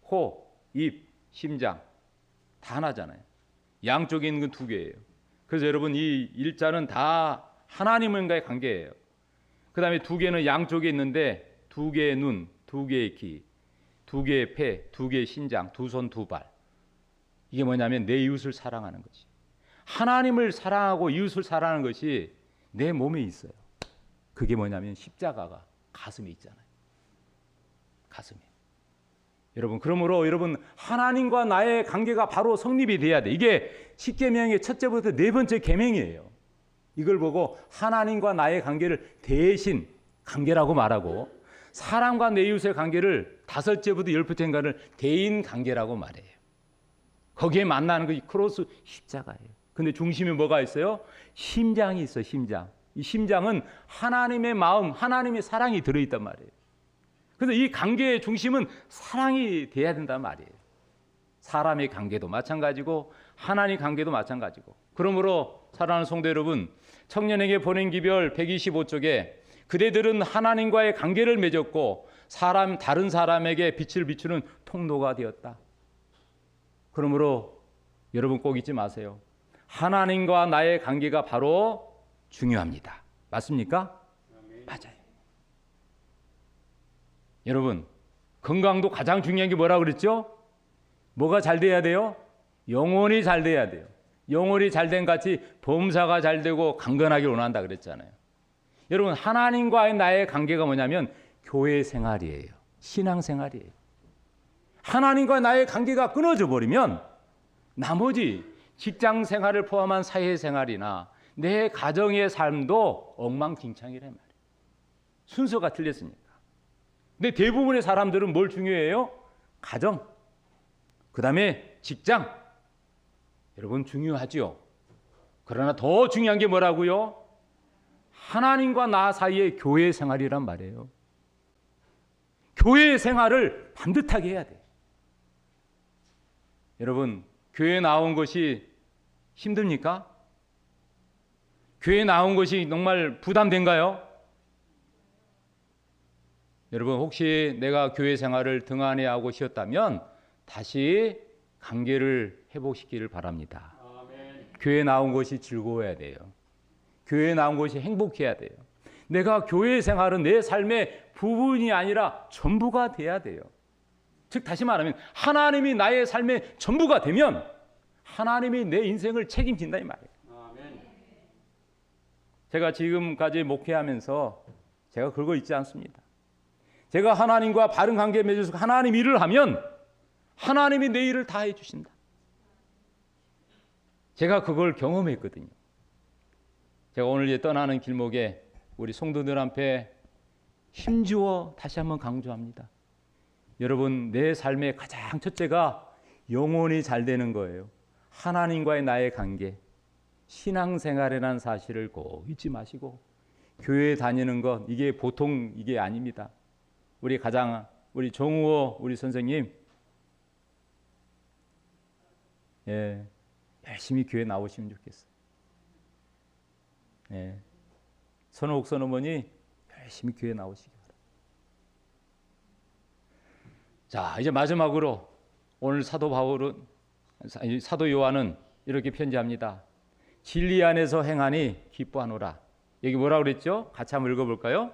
코, 입, 심장 다 하나잖아요. 양쪽에 있는 건 두 개예요. 그래서 여러분, 이 일자는 다 하나님과의 관계예요. 그 다음에 두 개는 양쪽에 있는데 두 개의 눈, 두 개의 귀, 두 개의 폐, 두 개의 신장, 두 손, 두 발. 이게 뭐냐면 내 이웃을 사랑하는 것이. 하나님을 사랑하고 이웃을 사랑하는 것이 내 몸에 있어요. 그게 뭐냐면 십자가가 가슴에 있잖아요. 가슴에. 여러분, 그러므로 여러분, 하나님과 나의 관계가 바로 성립이 돼야 돼. 이게 십계명의 첫째부터 네 번째 계명이에요. 이걸 보고 하나님과 나의 관계를 대신 관계라고 말하고, 사람과 내 이웃의 관계를 다섯째부터 열부터인가를 대인 관계라고 말해요. 거기에 만나는 것이 크로스 십자가예요. 근데 중심에 뭐가 있어요? 심장이 있어요. 심장. 이 심장은 하나님의 마음, 하나님의 사랑이 들어있단 말이에요. 그래서 이 관계의 중심은 사랑이 돼야 된단 말이에요. 사람의 관계도 마찬가지고 하나님 관계도 마찬가지고. 그러므로 사랑하는 성도 여러분, 청년에게 보낸 기별 125쪽에 그대들은 하나님과의 관계를 맺었고 다른 사람에게 빛을 비추는 통로가 되었다. 그러므로 여러분 꼭 잊지 마세요. 하나님과 나의 관계가 바로 중요합니다. 맞습니까? 맞아요. 여러분, 건강도 가장 중요한 게 뭐라고 그랬죠? 뭐가 잘 돼야 돼요? 영혼이 잘 돼야 돼요. 영혼이 잘된 같이 범사가 잘 되고 강건하게 원한다 그랬잖아요. 여러분, 하나님과의 나의 관계가 뭐냐면 교회 생활이에요. 신앙 생활이에요. 하나님과 나의 관계가 끊어져 버리면 나머지 직장 생활을 포함한 사회 생활이나 내 가정의 삶도 엉망진창이란 말이에요. 순서가 틀렸으니까. 근데 대부분의 사람들은 뭘 중요해요? 가정, 그 다음에 직장. 여러분, 중요하죠. 그러나 더 중요한 게 뭐라고요? 하나님과 나 사이의 교회 생활이란 말이에요. 교회 생활을 반듯하게 해야 돼. 여러분, 교회 나온 것이 힘듭니까? 교회 나온 것이 정말 부담된가요? 여러분, 혹시 내가 교회 생활을 등한히하고 쉬었다면 다시 관계를 회복시키기를 바랍니다. 아멘. 교회 나온 것이 즐거워야 돼요. 교회 나온 것이 행복해야 돼요. 내가 교회 생활은 내 삶의 부분이 아니라 전부가 돼야 돼요. 즉 다시 말하면 하나님이 나의 삶의 전부가 되면 하나님이 내 인생을 책임진다 이 말이에요. 아멘. 제가 지금까지 목회하면서 제가 그거 잊지 않습니다. 제가 하나님과 바른 관계 맺어서 하나님 일을 하면 하나님이 내 일을 다 해주신다. 제가 그걸 경험했거든요. 제가 오늘 이제 떠나는 길목에 우리 성도들 앞에 힘주어 다시 한번 강조합니다. 여러분, 내 삶의 가장 첫째가 영혼이 잘 되는 거예요. 하나님과의 나의 관계, 신앙생활이라는 사실을 꼭 잊지 마시고 교회 다니는 것 이게 보통 이게 아닙니다. 우리 정우호 우리 선생님 열심히 교회 나오시면 좋겠어요. 선옥 선어머니 열심히 교회 나오시기 바랍니다. 자, 이제 마지막으로 오늘 사도 요한은 이렇게 편지합니다. 진리 안에서 행하니 기뻐하노라. 여기 뭐라고 그랬죠? 같이 한번 읽어볼까요?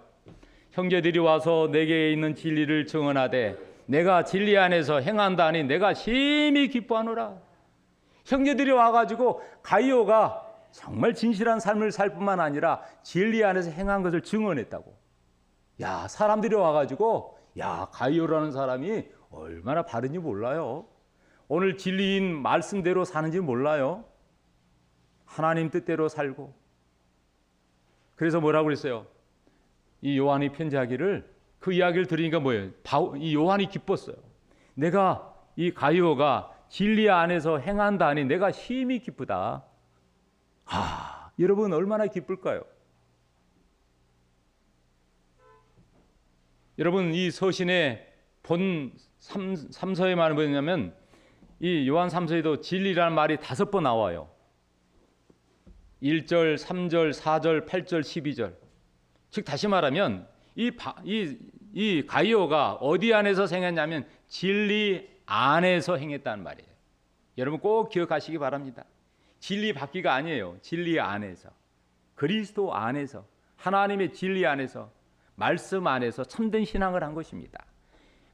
형제들이 와서 내게 있는 진리를 증언하되 내가 진리 안에서 행한다 하니 내가 심히 기뻐하노라. 형제들이 와가지고 가이오가 정말 진실한 삶을 살 뿐만 아니라 진리 안에서 행한 것을 증언했다고. 야, 사람들이 와가지고 가이오라는 사람이 얼마나 바른지 몰라요. 오늘 진리인 말씀대로 사는지 몰라요. 하나님 뜻대로 살고. 그래서 뭐라고 그랬어요? 이 요한이 편지하기를 그 이야기를 들으니까 뭐예요? 이 요한이 기뻤어요. 내가 이 가이오가 진리 안에서 행한다 하니 내가 심히 기쁘다. 여러분 얼마나 기쁠까요? 여러분 이 서신의 본 3서의 말은 뭐냐면 이 요한 3서에도 진리라는 말이 5번 나와요. 1절, 3절, 4절, 8절, 12절. 즉 다시 말하면 이 가이오가 어디 안에서 행했냐면 진리 안에서 행했다는 말이에요. 여러분 꼭 기억하시기 바랍니다. 진리 밖이가 아니에요. 진리 안에서, 그리스도 안에서, 하나님의 진리 안에서, 말씀 안에서 참된 신앙을 한 것입니다.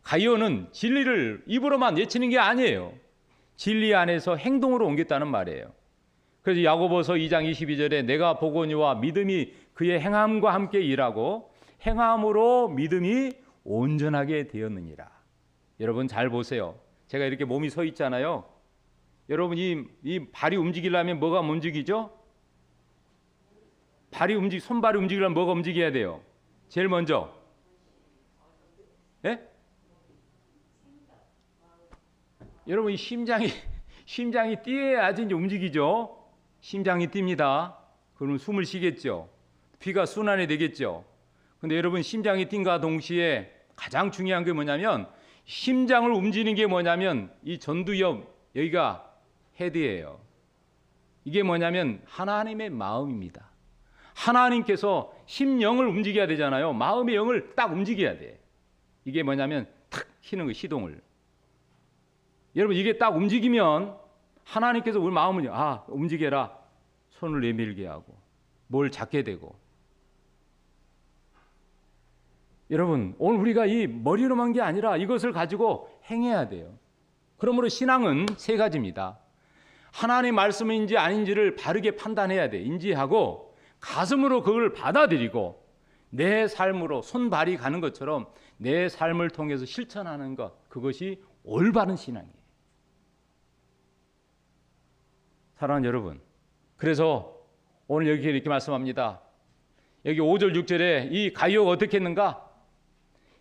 가이오는 진리를 입으로만 외치는 게 아니에요. 진리 안에서 행동으로 옮겼다는 말이에요. 그래서 야고보서 2장 22절에 내가 보거니와 믿음이 그의 행함과 함께 일하고 행함으로 믿음이 온전하게 되었느니라. 여러분 잘 보세요. 제가 이렇게 몸이 서 있잖아요. 여러분 이 발이 움직이려면 뭐가 움직이죠? 손발이 움직이려면 뭐가 움직여야 돼요? 제일 먼저 여러분 이 심장이 뛰어야지 이제 움직이죠. 심장이 뜁니다. 그러면 숨을 쉬겠죠. 피가 순환이 되겠죠. 근데 여러분 심장이 뛴과 동시에 가장 중요한 게 뭐냐면 심장을 움직이는 게 뭐냐면 이 전두엽 여기가 헤드예요. 이게 뭐냐면 하나님의 마음입니다. 하나님께서 심령을 움직여야 되잖아요. 마음의 영을 딱 움직여야 돼. 이게 뭐냐면 탁 키는 거 시동을. 여러분 이게 딱 움직이면 하나님께서 우리 마음을 움직여라. 손을 내밀게 하고 뭘 잡게 되고. 여러분 오늘 우리가 이 머리로만 게 아니라 이것을 가지고 행해야 돼요. 그러므로 신앙은 3가지입니다. 하나님 말씀인지 아닌지를 바르게 판단해야 돼. 인지하고 가슴으로 그걸 받아들이고 내 삶으로 손발이 가는 것처럼 내 삶을 통해서 실천하는 것, 그것이 올바른 신앙이에요. 사랑하는 여러분, 그래서 오늘 여기 이렇게 말씀합니다. 여기 5절 6절에 이 가이오가 어떻게 했는가?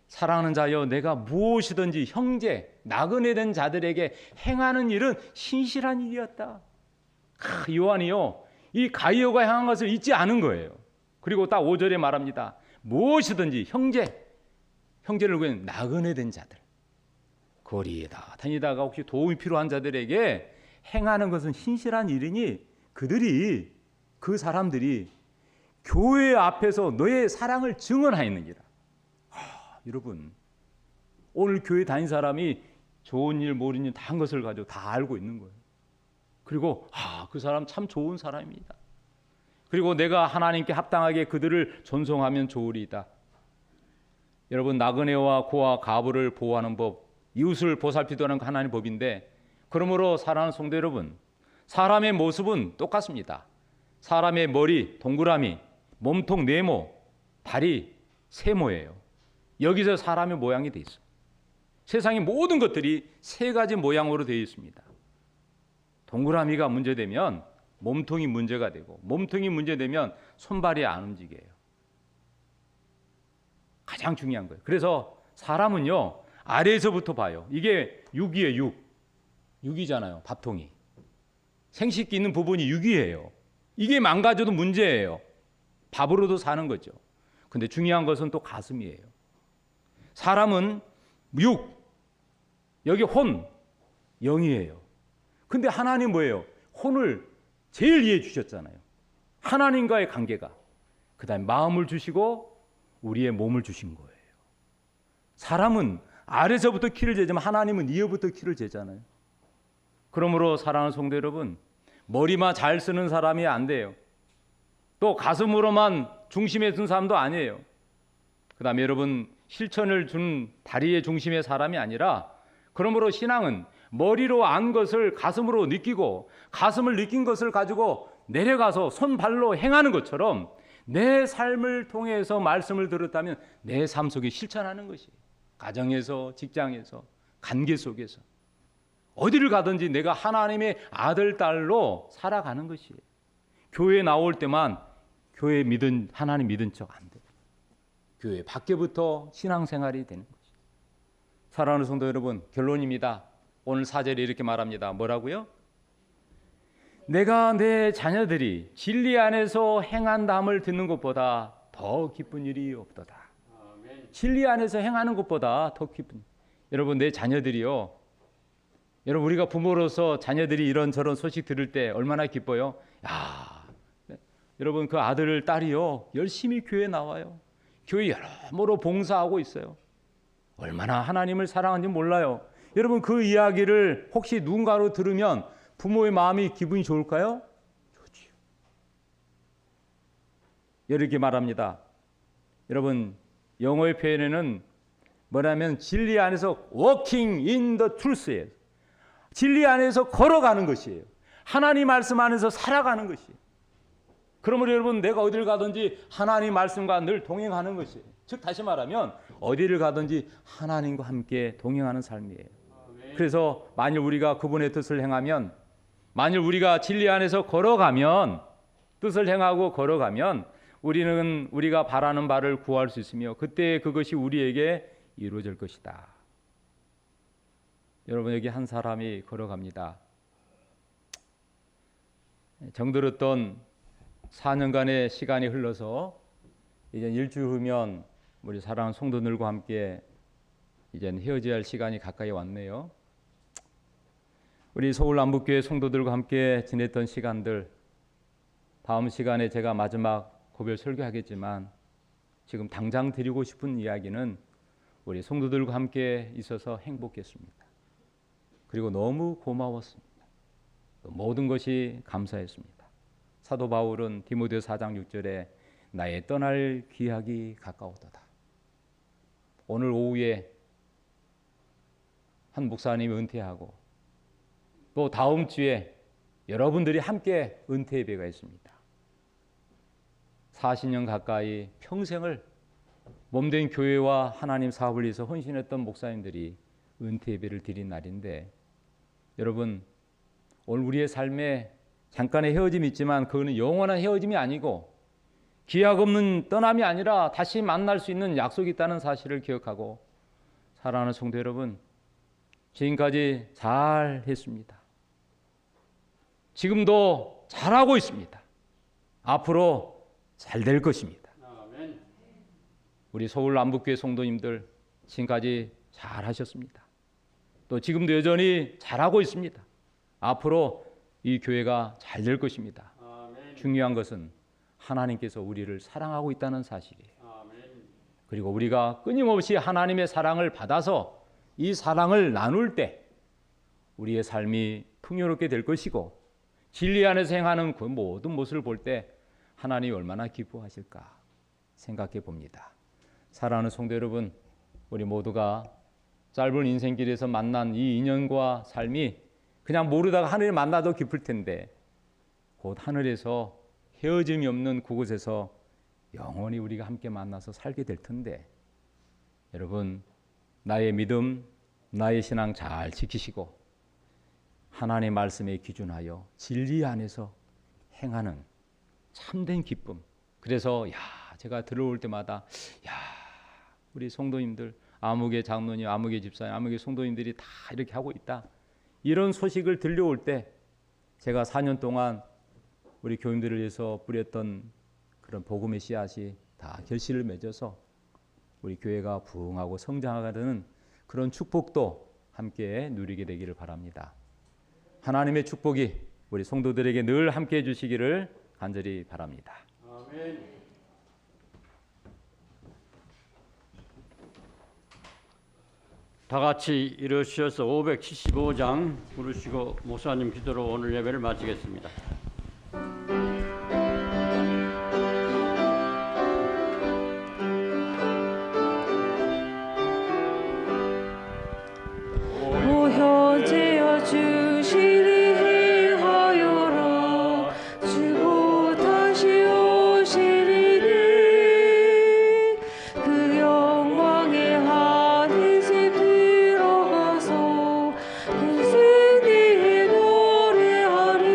사랑하는 자여 내가 무엇이든지 형제 나그네 된 자들에게 행하는 일은 신실한 일이었다. 요한이요 이 가이오가 행한 것을 잊지 않은 거예요. 그리고 딱 5절에 말합니다. 무엇이든지 형제를 구하는 나그네 된 자들, 거리에 다니다가 혹시 도움이 필요한 자들에게 행하는 것은 신실한 일이니 그 사람들이 교회 앞에서 너의 사랑을 증언하였느니라. 여러분 오늘 교회 다닌 사람이 좋은 일 모르는 일 다 한 것을 가지고 다 알고 있는 거예요. 그리고 그 사람 참 좋은 사람입니다. 그리고 내가 하나님께 합당하게 그들을 존송하면 좋으리이다. 여러분, 나그네와 고아 가부를 보호하는 법, 이웃을 보살피도록 하는 하나님의 법인데, 그러므로 사랑하는 성도 여러분, 사람의 모습은 똑같습니다. 사람의 머리 동그라미, 몸통 네모, 다리 세모예요. 여기서 사람의 모양이 돼 있어요. 세상의 모든 것들이 세 가지 모양으로 되어 있습니다. 동그라미가 문제되면 몸통이 문제가 되고, 몸통이 문제되면 손발이 안 움직여요. 가장 중요한 거예요. 그래서 사람은요, 아래에서부터 봐요. 이게 육이에요. 육이잖아요. 밥통이. 생식기 있는 부분이 육이에요. 이게 망가져도 문제예요. 밥으로도 사는 거죠. 근데 중요한 것은 또 가슴이에요. 사람은 육, 여기 혼, 영이에요. 근데 하나님 뭐예요? 혼을 제일 이해해 주셨잖아요. 하나님과의 관계가. 그 다음에 마음을 주시고 우리의 몸을 주신 거예요. 사람은 아래서부터 키를 재지만 하나님은 이어부터 키를 재잖아요. 그러므로 사랑하는 성도 여러분, 머리만 잘 쓰는 사람이 안 돼요. 또 가슴으로만 중심에 둔 사람도 아니에요. 그 다음에 여러분, 실천을 준 다리의 중심의 사람이 아니라, 그러므로 신앙은 머리로 안 것을 가슴으로 느끼고, 가슴을 느낀 것을 가지고 내려가서 손발로 행하는 것처럼 내 삶을 통해서 말씀을 들었다면 내 삶 속에 실천하는 것이에요. 가정에서, 직장에서, 관계 속에서 어디를 가든지 내가 하나님의 아들, 딸로 살아가는 것이에요. 교회에 나올 때만 교회 믿은, 하나님 믿은 척 안 돼요. 교회 밖에부터 신앙생활이 되는 것이에요. 사랑하는 성도 여러분, 결론입니다. 오늘 4절에 이렇게 말합니다. 뭐라고요? 내가 내 자녀들이 진리 안에서 행한담을 듣는 것보다 더 기쁜 일이 없도다. 아멘. 진리 안에서 행하는 것보다 더 기쁜. 여러분, 내 자녀들이요, 여러분, 우리가 부모로서 자녀들이 이런저런 소식 들을 때 얼마나 기뻐요? 야, 여러분, 그 아들, 딸이요, 열심히 교회 나와요. 교회 여러모로 봉사하고 있어요. 얼마나 하나님을 사랑하는지 몰라요. 여러분, 그 이야기를 혹시 누군가로 들으면 부모의 마음이 기분이 좋을까요? 좋지요. 이렇게 말합니다. 여러분, 영어의 표현에는 뭐냐면 진리 안에서 walking in the truth예요. 진리 안에서 걸어가는 것이에요. 하나님 말씀 안에서 살아가는 것이에요. 그러므로 여러분, 내가 어디를 가든지 하나님 말씀과 늘 동행하는 것이에요. 즉 다시 말하면 어디를 가든지 하나님과 함께 동행하는 삶이에요. 그래서 만일 우리가 그분의 뜻을 행하면, 만일 우리가 진리 안에서 걸어가면, 뜻을 행하고 걸어가면 우리는 우리가 바라는 바를 구할 수 있으며 그때 그것이 우리에게 이루어질 것이다. 여러분, 여기 한 사람이 걸어갑니다. 정들었던 4년간의 시간이 흘러서 이제 일주일 후면 우리 사랑하는 성도들과 함께 이제 헤어져야 할 시간이 가까이 왔네요. 우리 서울 남북교회 성도들과 함께 지냈던 시간들, 다음 시간에 제가 마지막 고별 설교하겠지만 지금 당장 드리고 싶은 이야기는 우리 성도들과 함께 있어서 행복했습니다. 그리고 너무 고마웠습니다. 모든 것이 감사했습니다. 사도 바울은 디모데 4장 6절에 나의 떠날 기약이 가까웠도다. 오늘 오후에 한 목사님이 은퇴하고 또 다음 주에 여러분들이 함께 은퇴 예배가 있습니다. 40년 가까이 평생을 몸된 교회와 하나님 사업을 위해서 헌신했던 목사님들이 은퇴 예배를 드린 날인데, 여러분, 오늘 우리의 삶에 잠깐의 헤어짐이 있지만 그거는 영원한 헤어짐이 아니고 기약 없는 떠남이 아니라 다시 만날 수 있는 약속이 있다는 사실을 기억하고, 사랑하는 성도 여러분, 지금까지 잘 했습니다. 지금도 잘하고 있습니다. 앞으로 잘 될 것입니다. 아멘. 우리 서울 남북교회 성도님들 지금까지 잘 하셨습니다. 또 지금도 여전히 잘하고 있습니다. 앞으로 이 교회가 잘 될 것입니다. 아멘. 중요한 것은 하나님께서 우리를 사랑하고 있다는 사실이에요. 아멘. 그리고 우리가 끊임없이 하나님의 사랑을 받아서 이 사랑을 나눌 때 우리의 삶이 풍요롭게 될 것이고, 진리 안에서 행하는 그 모든 모습을 볼 때 하나님이 얼마나 기뻐하실까 생각해 봅니다. 사랑하는 성도 여러분, 우리 모두가 짧은 인생길에서 만난 이 인연과 삶이 그냥 모르다가 하늘에 만나도 기쁠 텐데 곧 하늘에서 헤어짐이 없는 그곳에서 영원히 우리가 함께 만나서 살게 될 텐데, 여러분, 나의 믿음, 나의 신앙 잘 지키시고 하나님의 말씀에 기준하여 진리 안에서 행하는 참된 기쁨. 그래서 제가 들어올 때마다 우리 성도님들, 아무개 장로님, 아무개 집사님, 아무개 성도님들이 다 이렇게 하고 있다, 이런 소식을 들려올 때 제가 4년 동안 우리 교인들을 위해서 뿌렸던 그런 복음의 씨앗이 다 결실을 맺어서 우리 교회가 부흥하고 성장하는 그런 축복도 함께 누리게 되기를 바랍니다. 하나님의 축복이 우리 성도들에게 늘 함께 해주시기를 간절히 바랍니다. 아멘. 다 같이 일어서셔서 575장 부르시고 목사님 기도로 오늘 예배를 마치겠습니다. 현재여 주시리 행하여라. 주고 다시 오시리니 그 영광의 하늘 집 들어가서 그 승리의 노래하리.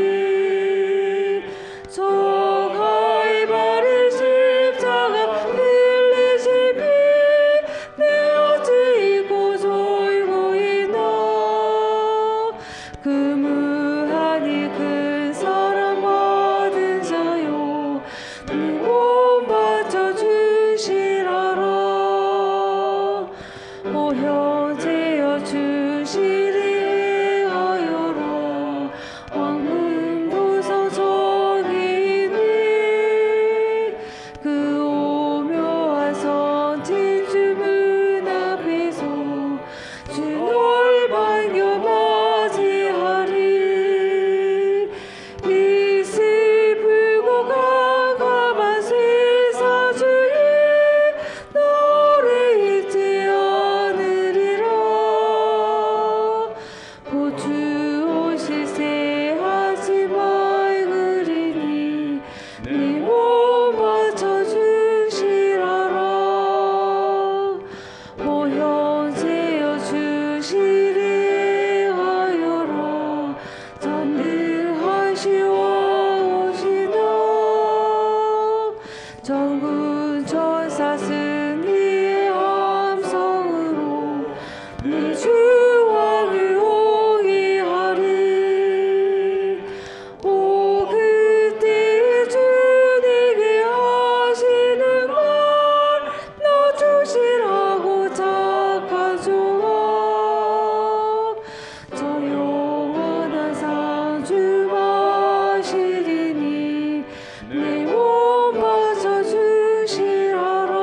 정하이 바른 십자가 흘리신 피 내 어찌 잊고 졸고 있나. 그 무한히 큰 사랑 받은 자요 내 몸 바쳐 주시라라. 오 현재여 주시리 행하여라. 황금도성 정인이 그 오묘한 선진 주문 앞에서 주 널 반겨 맞이하리. 이 슬프고 깜깜한 세상 중에 너를 잊지 않으리라. 보주 오실새 하지 말그리니 내 몸 바쳐 주시라라. 오 현재여 주시리 행하여라. 전능하시오시나 전군 천사 승리의 함성으로 네 주왕을 호위하리. 오 그때 주님이 하시는 말 너 주시라고 착한 종아. 저 영원한 상주 마시리니 내 몸 바쳐 주시라라.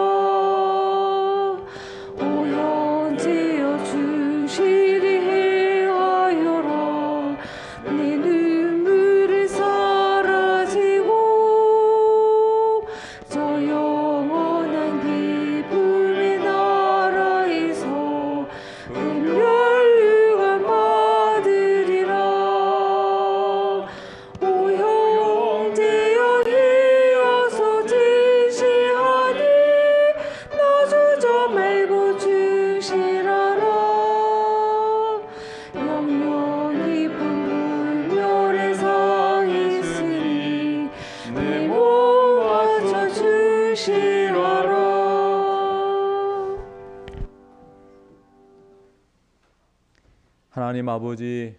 오 현재여 주시리 행하여라. 내 눈물은 사라지고 저 영원한 기쁨의 나라에서 멸류관 받으리라. 오 형제여 이어서 진시하니 나 주저 말고 주시라라. 영영 깊은 불멸의 상이 있으니 내 몸 바쳐 주시라라. 하나님 아버지,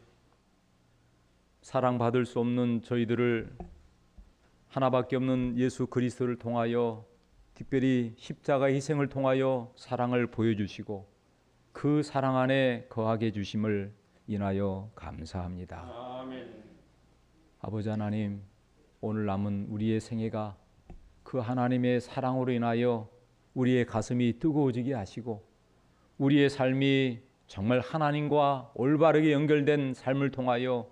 사랑받을 수 없는 저희들을 하나밖에 없는 예수 그리스도를 통하여, 특별히 십자가의 희생을 통하여 사랑을 보여주시고 그 사랑 안에 거하게 해주심을 인하여 감사합니다. 아멘. 아버지 하나님, 오늘 남은 우리의 생애가 그 하나님의 사랑으로 인하여 우리의 가슴이 뜨거워지게 하시고 우리의 삶이 정말 하나님과 올바르게 연결된 삶을 통하여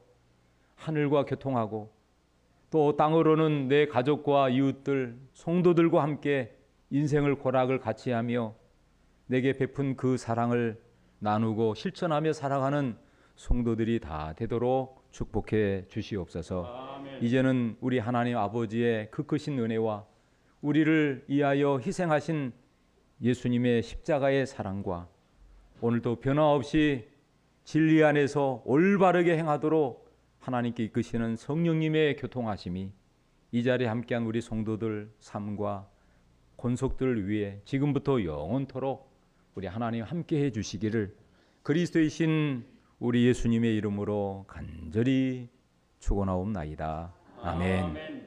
하늘과 교통하고 또 땅으로는 내 가족과 이웃들, 성도들과 함께 인생을 고락을 같이 하며 내게 베푼 그 사랑을 나누고 실천하며 살아가는 성도들이 다 되도록 축복해 주시옵소서. 아멘. 이제는 우리 하나님 아버지의 그 크신 은혜와 우리를 위하여 희생하신 예수님의 십자가의 사랑과 오늘도 변화없이 진리 안에서 올바르게 행하도록 하나님께 이끄시는 성령님의 교통하심이 이 자리에 함께한 우리 성도들 삶과 권속들을 위해 지금부터 영원토록 우리 하나님 함께해 주시기를 그리스도이신 우리 예수님의 이름으로 간절히 축원하옵나이다. 아멘. 아멘.